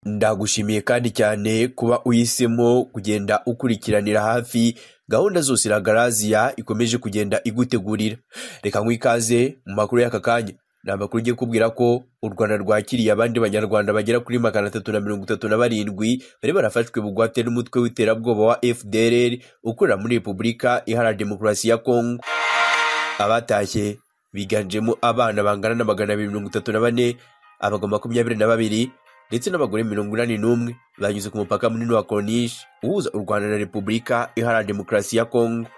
Ndagushimiye kandi cyane kuba uhisemo kugenda ukurikiranira hafi gahunda zose Ragaraziya ikomeje kugenda igutegurira. Reka nk'ikaze mu makuru y'aka kanya. Ni amakuru ugiye kubwira ko u Rwanda rwakiriye abandi banyarwanda bagera kuri 337 bari barafashwe bugwate n'umutwe w'iterabwoba wa FDLR ukorera muri Repubulika Iharanira Demokarasi ya Kongo. Abatashye biganjemo abana bangana na 234, abagabo 22 ndetse n'abagore 81 banyuze ku mupaka munini wa Corniche uhuza u Rwanda na Repubulika Iharanira Demokarasi ya Kongo.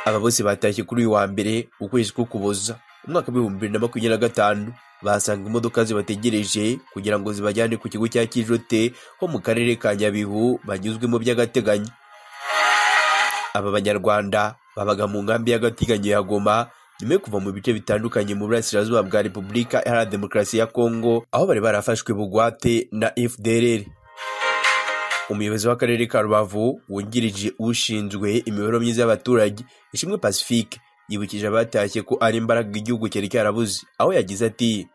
Aba bose batashye kuri uyu wa mbere ukwezi k'Ukuboza umwaka wa 2025, basanga imodoka zibategereje kugira ngo zibajyane ku kigo cya Kijote ho mu karere ka Nyabihu banyuzwemo by'agateganyo. Aba banyarwanda babaga mu nkambi y'agateganyo ya Goma nyuma yo kuva mu bice bitandukanye mu burasirazuba bwa Repubulika Iharanira Demokarasi ya Kongo, aho bari barafashwe bugwate na FDLR. Umuyobozi w'akarere ka Rubavu wungirije ushinzwe imibereho myiza y'abaturage Ishimwe Pacifique yibukije abatashye ko ari imbaraga igihugu cyari cyarabuze, aho yagize ati: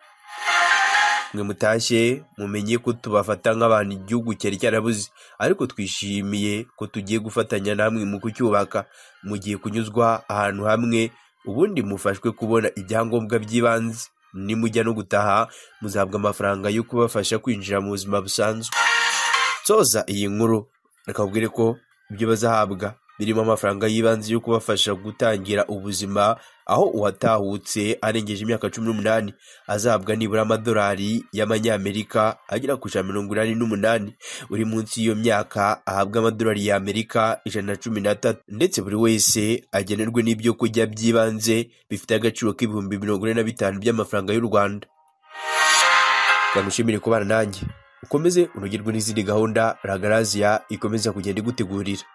"Mwe mutashye mumenye ko tubafata nk'abantu igihugu cyari cyarabuze, ariko twishimiye ko tugiye gufatanya namwe mu kucyubaka. Mugiye kunyuzwa ahantu hamwe, ubundi mufashwe kubona ibyangombwa by'ibanze. Nimujya no gutaha muzahabwa amafaranga yo kubafasha kwinjira mu buzima busanzwe." Soza iyi nkuru nakabwire ko ibyo bazahabwa birimo amafaranga y'ibanze yo kubafasha gutangira ubuzima, aho uwatahutse arengeje imyaka 18 azahabwa nibura amadolari y'amanyamerika agera ku 188, uri munsi y'iyo myaka ahabwa amadolari y'Amerika 113, ndetse buri wese agenerwe n'ibyo kurya by'ibanze bifite agaciro k'ibihumbi 45 by'amafaranga y'u Rwanda. Ndamushimire kubana nanjye, ukomeze unogerwe n'izindi gahunda Ragaraziya ikomeza kugenda igutegurira.